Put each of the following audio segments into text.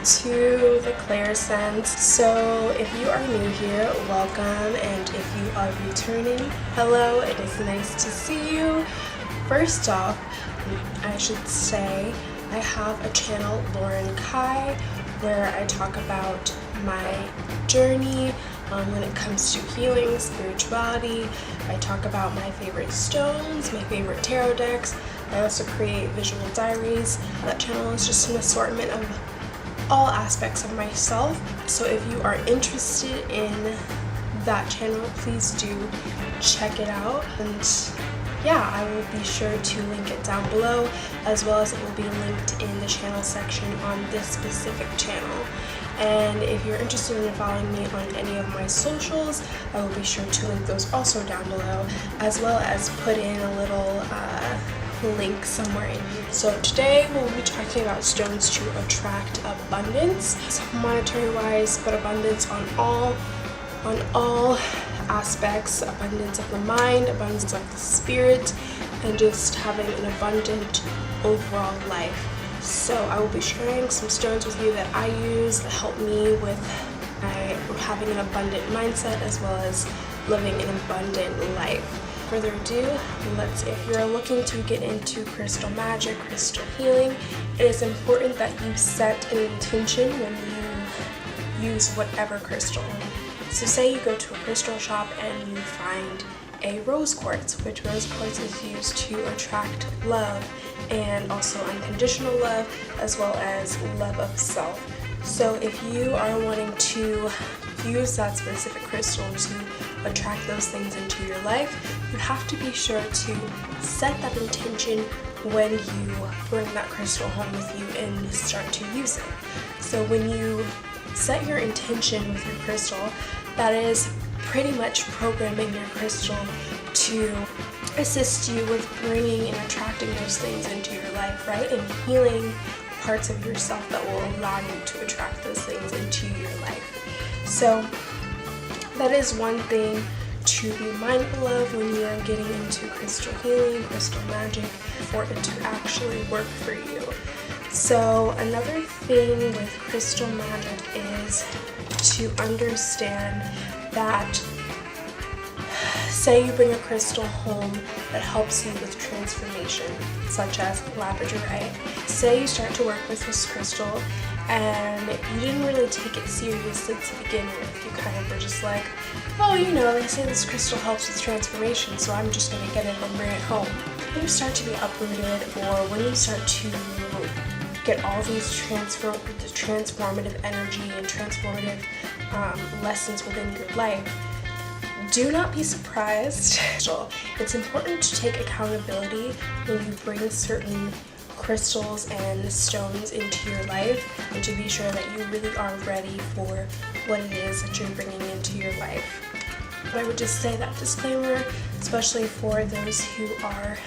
to the Clair scents. So if you are new here, welcome, and if you are returning, hello, it is nice to see you. First off, I should say I have a channel, Lauren Kai, where I talk about my journey when it comes to healing, spirituality. I talk about my favorite stones, my favorite tarot decks. I also create visual diaries. That channel is just an assortment of all aspects of myself. So if you are interested in that channel, please do check it out. And yeah, I will be sure to link it down below, as well as it will be linked in the channel section on this specific channel. And if you're interested in following me on any of my socials, I will be sure to link those also down below, as well as put in a little link somewhere in here. So today we'll be talking about stones to attract abundance, monetary wise, but abundance on all aspects, abundance of the mind, abundance of the spirit, and just having an abundant overall life. So I will be sharing some stones with you that I use that help me with having an abundant mindset, as well as living an abundant life. Further ado, if you're looking to get into crystal magic, crystal healing, it is important that you set an intention when you use whatever crystal. So say you go to a crystal shop and you find a rose quartz, which rose quartz is used to attract love, and also unconditional love, as well as love of self. So if you are wanting to use that specific crystal to attract those things into your life, you have to be sure to set that intention when you bring that crystal home with you and start to use it. So when you set your intention with your crystal, that is pretty much programming your crystal to assist you with bringing and attracting those things into your life, right? And healing parts of yourself that will allow you to attract those things into your life. So that is one thing to be mindful of when you are getting into crystal healing, crystal magic, for it to actually work for you. So another thing with crystal magic is to understand that, say you bring a crystal home that helps you with transformation, such as labradorite. Say you start to work with this crystal and you didn't really take it seriously to begin with. You kind of were just like, oh, you know, they say this crystal helps with transformation, so I'm just going to get it and bring it home. When you start to be uprooted, or when you start to get all these transformative energy and transformative lessons within your life, do not be surprised. It's important to take accountability when you bring certain crystals and stones into your life, and to be sure that you really are ready for what it is that you're bringing into your life. But I would just say that disclaimer, especially for those who are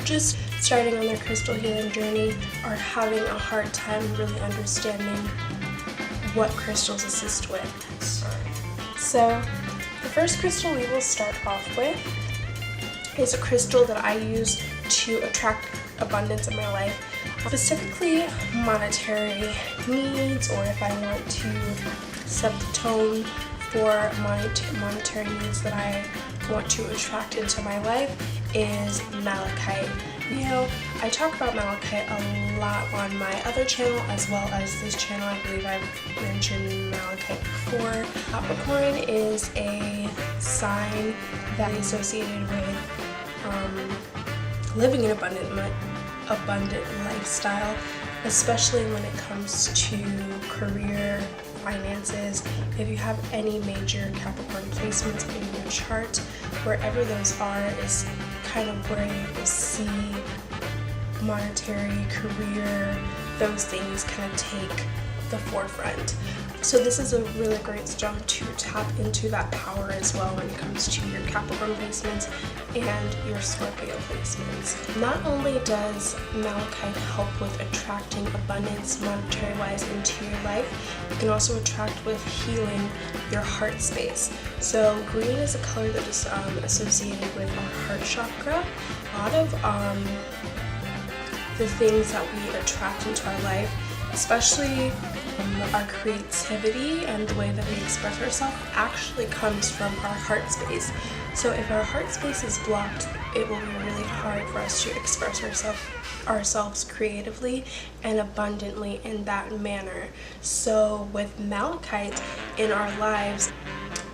just starting on their crystal healing journey, are having a hard time really understanding what crystals assist with. So the first crystal we will start off with is a crystal that I use to attract abundance in my life, specifically monetary needs, or if I want to set the tone for monetary needs that I want to attract into my life, is malachite. You know, I talk about malachite a lot on my other channel, as well as this channel. I believe I've mentioned malachite before. Capricorn is a sign that is associated with living an abundant lifestyle, especially when it comes to career, finances. If you have any major Capricorn placements in your chart, wherever those are is kind of where you will see monetary, career, those things kind of take the forefront. So this is a really great stone to tap into that power as well when it comes to your Capricorn placements and your Scorpio placements. Not only does malachite help with attracting abundance monetary-wise into your life, you can also attract with healing your heart space. So green is a color that is associated with our heart chakra. A lot of the things that we attract into our life, especially Our creativity and the way that we express ourselves actually comes from our heart space. So if our heart space is blocked, it will be really hard for us to express ourselves creatively and abundantly in that manner. So with malachite in our lives,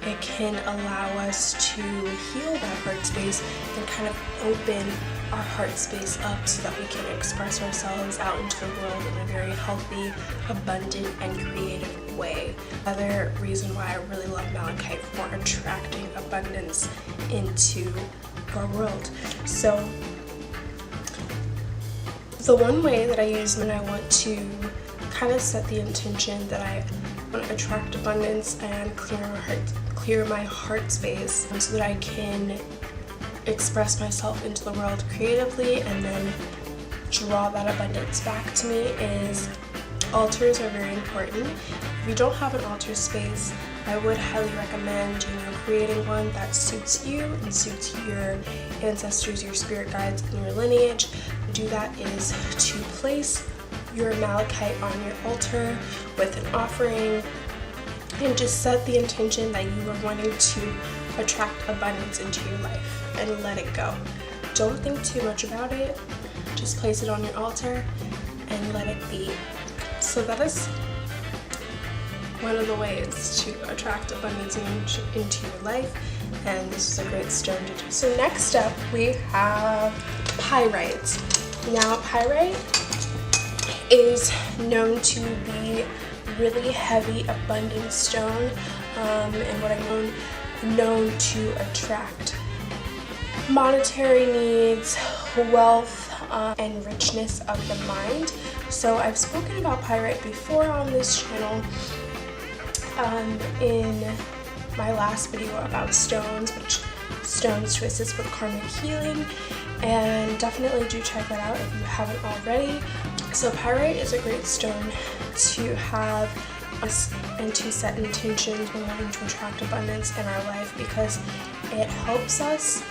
it can allow us to heal that heart space and kind of open our heart space up so that we can express ourselves out into the world in a very healthy, abundant, and creative way. Another reason why I really love malachite for attracting abundance into our world. So the one way that I use when I want to kind of set the intention that I want to attract abundance and clear my heart space so that I can express myself into the world creatively and then draw that abundance back to me is altars are very important. If you don't have an altar space, I would highly recommend creating one that suits you and suits your ancestors, your spirit guides, and your lineage. To do that is to place your malachite on your altar with an offering and just set the intention that you are wanting to attract abundance into your life and let it go. Don't think too much about it. Just place it on your altar and let it be. So that is one of the ways to attract abundance into your life, and this is a great stone to do. So next up we have pyrite. Now pyrite is known to be really heavy, abundant stone, and what I'm known to attract monetary needs, wealth, and richness of the mind. So I've spoken about pyrite before on this channel in my last video about stones, which stones to assist with karmic healing, and definitely do check that out if you haven't already. So pyrite is a great stone to have and to set intentions when wanting to attract abundance in our life, because it helps us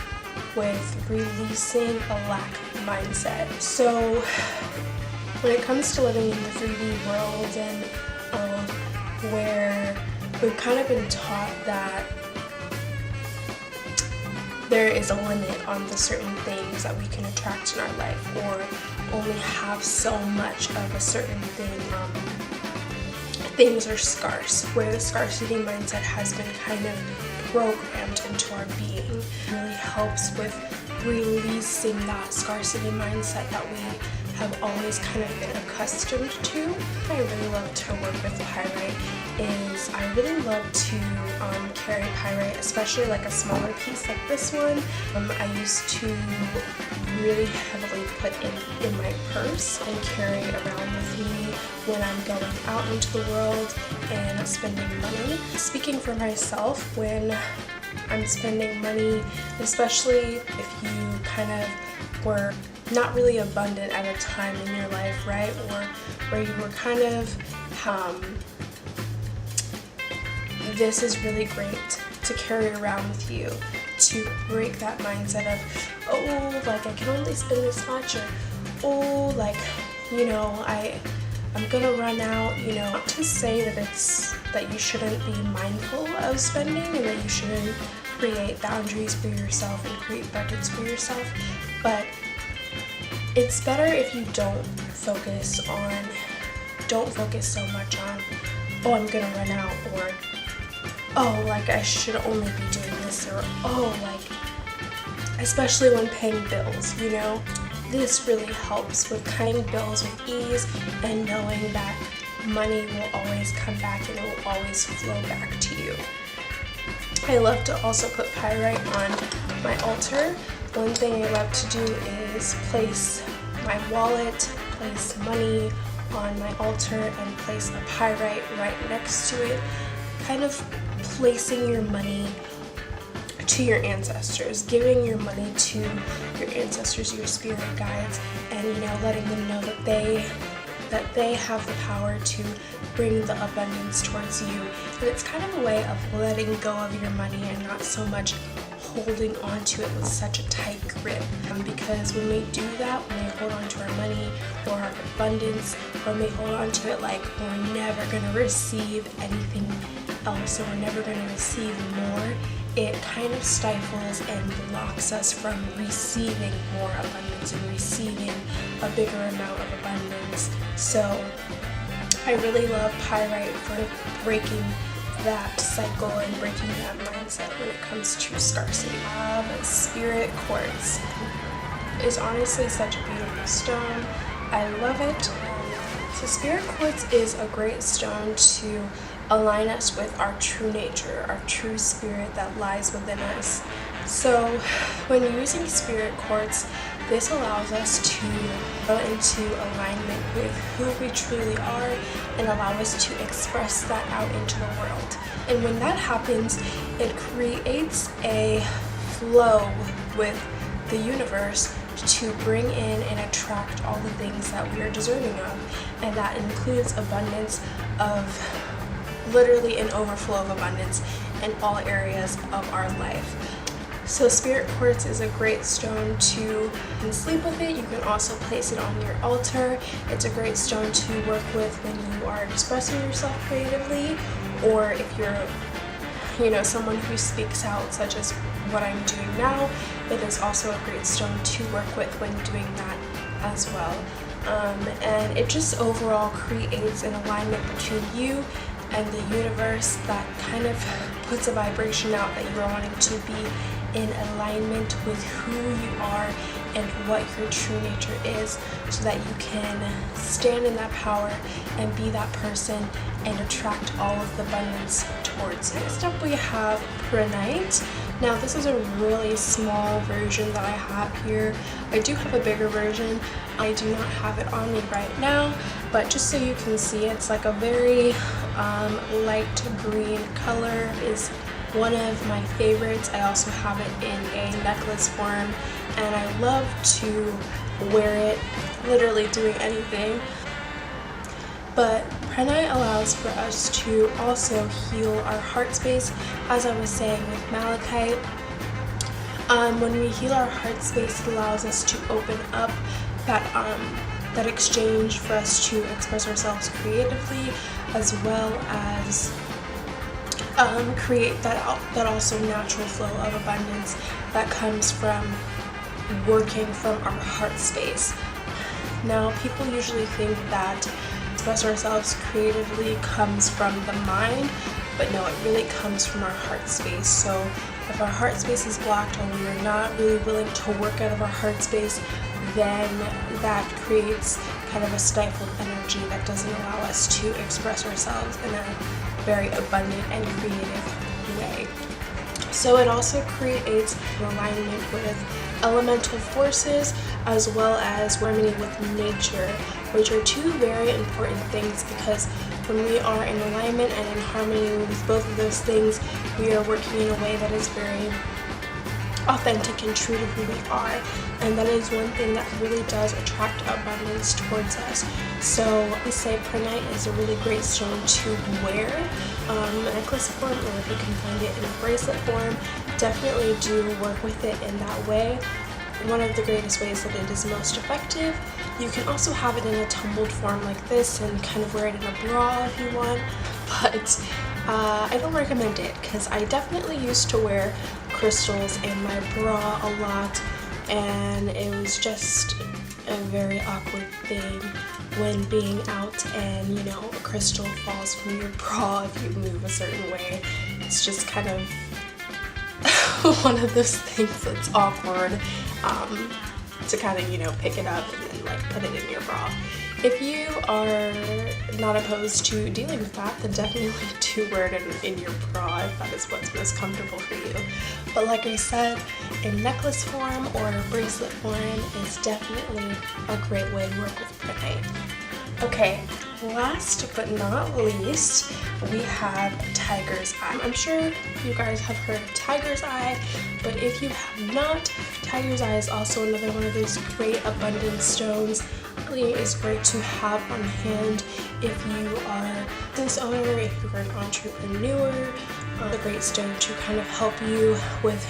with releasing a lack mindset. So when it comes to living in the 3D world and where we've kind of been taught that there is a limit on the certain things that we can attract in our life, or only have so much of a certain thing, things are scarce, where the scarcity mindset has been kind of programmed into our being. It really helps with releasing that scarcity mindset that we have always kind of been accustomed to. I really love to work with pyrite is I really love to carry pyrite, especially like a smaller piece like this one. I used to really heavily put in my purse and carry around with me when I'm going out into the world and spending money. Speaking for myself, when I'm spending money, especially if you kind of were not really abundant at a time in your life, right? Or where you were kind of, this is really great to carry around with you to break that mindset of, oh, like I can only spend this much, or oh, like, you know, I'm gonna run out, you know. Not to say that you shouldn't be mindful of spending and that you shouldn't create boundaries for yourself and create budgets for yourself, but it's better if you don't focus so much on, oh, I'm gonna run out, or oh, like I should only be doing this, or oh, like, especially when paying bills, you know. This really helps with paying bills with ease and knowing that money will always come back and it will always flow back to you. I love to also put pyrite on my altar. One thing I love to do is place my wallet, place money on my altar, and place a pyrite right next to it, kind of placing your money to your ancestors, giving your money to your ancestors, your spirit guides, and, you know, letting them know that they have the power to bring the abundance towards you. And it's kind of a way of letting go of your money and not so much holding on to it with such a tight grip. Because when we do that, when we hold on to our money or our abundance, when we hold on to it like we're never going to receive anything else or we're never going to receive more, it kind of stifles and blocks us from receiving more abundance and receiving a bigger amount of abundance. So I really love Pyrite for breaking that cycle and breaking that mindset when it comes to scarcity. Spirit Quartz is honestly such a beautiful stone. I love it. So Spirit Quartz is a great stone to align us with our true nature, our true spirit that lies within us. So when you're using Spirit Quartz, this allows us to go into alignment with who we truly are and allow us to express that out into the world. And when that happens, it creates a flow with the universe to bring in and attract all the things that we are deserving of. And that includes abundance of literally an overflow of abundance in all areas of our life. So Spirit Quartz is a great stone to sleep with it. You can also place it on your altar. It's a great stone to work with when you are expressing yourself creatively, or if you're someone who speaks out, such as what I'm doing now. It is also a great stone to work with when doing that as well. And it just overall creates an alignment between you and the universe that kind of puts a vibration out that you are wanting to be in alignment with who you are and what your true nature is, so that you can stand in that power and be that person and attract all of the abundance towards you. Next up we have Pronite. Now this is a really small version that I have here. I do have a bigger version. I do not have it on me right now, but just so you can see, it's like a very light green color. Is one of my favorites. I also have it in a necklace form, and I love to wear it literally doing anything. But Pronite allows for us to also heal our heart space, as I was saying with Malachite. When we heal our heart space, it allows us to open up that exchange for us to express ourselves creatively, as well as create that also natural flow of abundance that comes from working from our heart space. Now, people usually think that express ourselves creatively comes from the mind, but no, it really comes from our heart space. So if our heart space is blocked or we are not really willing to work out of our heart space, then that creates kind of a stifled energy that doesn't allow us to express ourselves in a very abundant and creative way. So it also creates an alignment with elemental forces, as well as harmony with nature, which are two very important things, because when we are in alignment and in harmony with both of those things, we are working in a way that is very authentic and true to who we are. And that is one thing that really does attract abundance towards us. So we say Pronite is a really great stone to wear in a necklace form, or if you can find it in a bracelet form, definitely do work with it in that way. One of the greatest ways that it is most effective. You can also have it in a tumbled form like this and kind of wear it in a bra if you want, but I don't recommend it, because I definitely used to wear crystals in my bra a lot, and it was just a very awkward thing when being out and a crystal falls from your bra if you move a certain way. It's just kind of one of those things that's awkward to kind of pick it up and then put it in your bra. If you are not opposed to dealing with that, then definitely do wear it in your bra if that is what's most comfortable for you. But like I said, in necklace form or bracelet form is definitely a great way to work with Pronite. Okay, last but not least, we have Tiger's Eye. I'm sure you guys have heard of Tiger's Eye, but if you have not, Tiger's Eye is also another one of those great abundance stones. Really is great to have on hand if you are a business owner, if you're an entrepreneur. A great stone to kind of help you with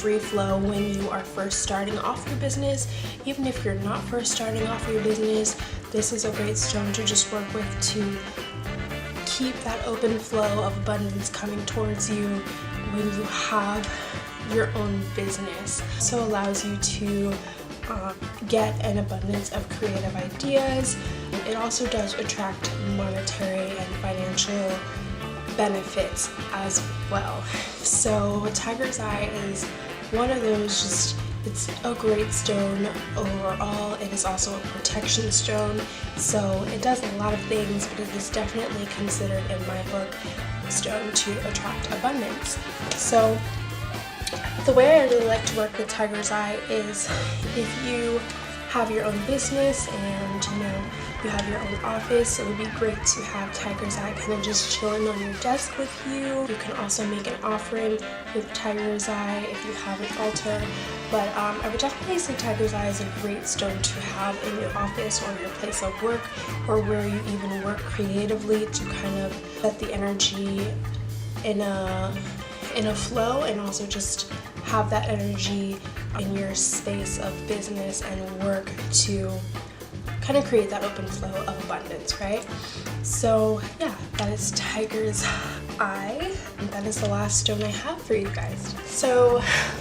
free flow when you are first starting off your business. Even if you're not first starting off your business, this is a great stone to just work with to keep that open flow of abundance coming towards you when you have your own business. So it allows you to get an abundance of creative ideas. It also does attract monetary and financial benefits as well. So Tiger's Eye is one of those, it's a great stone overall. It is also a protection stone, so it does a lot of things, but it is definitely considered in my book a stone to attract abundance. So the way I really like to work with Tiger's Eye is if you have your own business and you have your own office, it would be great to have Tiger's Eye kind of just chilling on your desk with you. You can also make an offering with Tiger's Eye if you have an altar. But I would definitely say Tiger's Eye is a great stone to have in your office or your place of work, or where you even work creatively, to kind of set the energy in a flow, and also just have that energy in your space of business and work to kind of create that open flow of abundance, right? So yeah, that is Tiger's Eye, and that is the last stone I have for you guys. So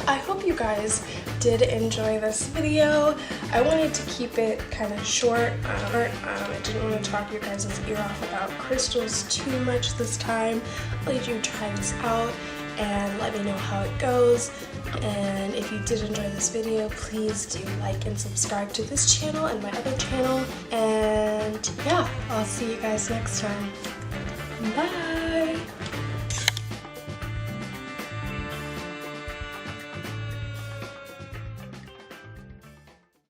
I hope you guys did enjoy this video. I wanted to keep it kind of short. I didn't want to talk your guys' ear off about crystals too much this time. I'll let you try this out and let me know how it goes. And if you did enjoy this video, please do like and subscribe to this channel and my other channel. And yeah, I'll see you guys next time. Bye!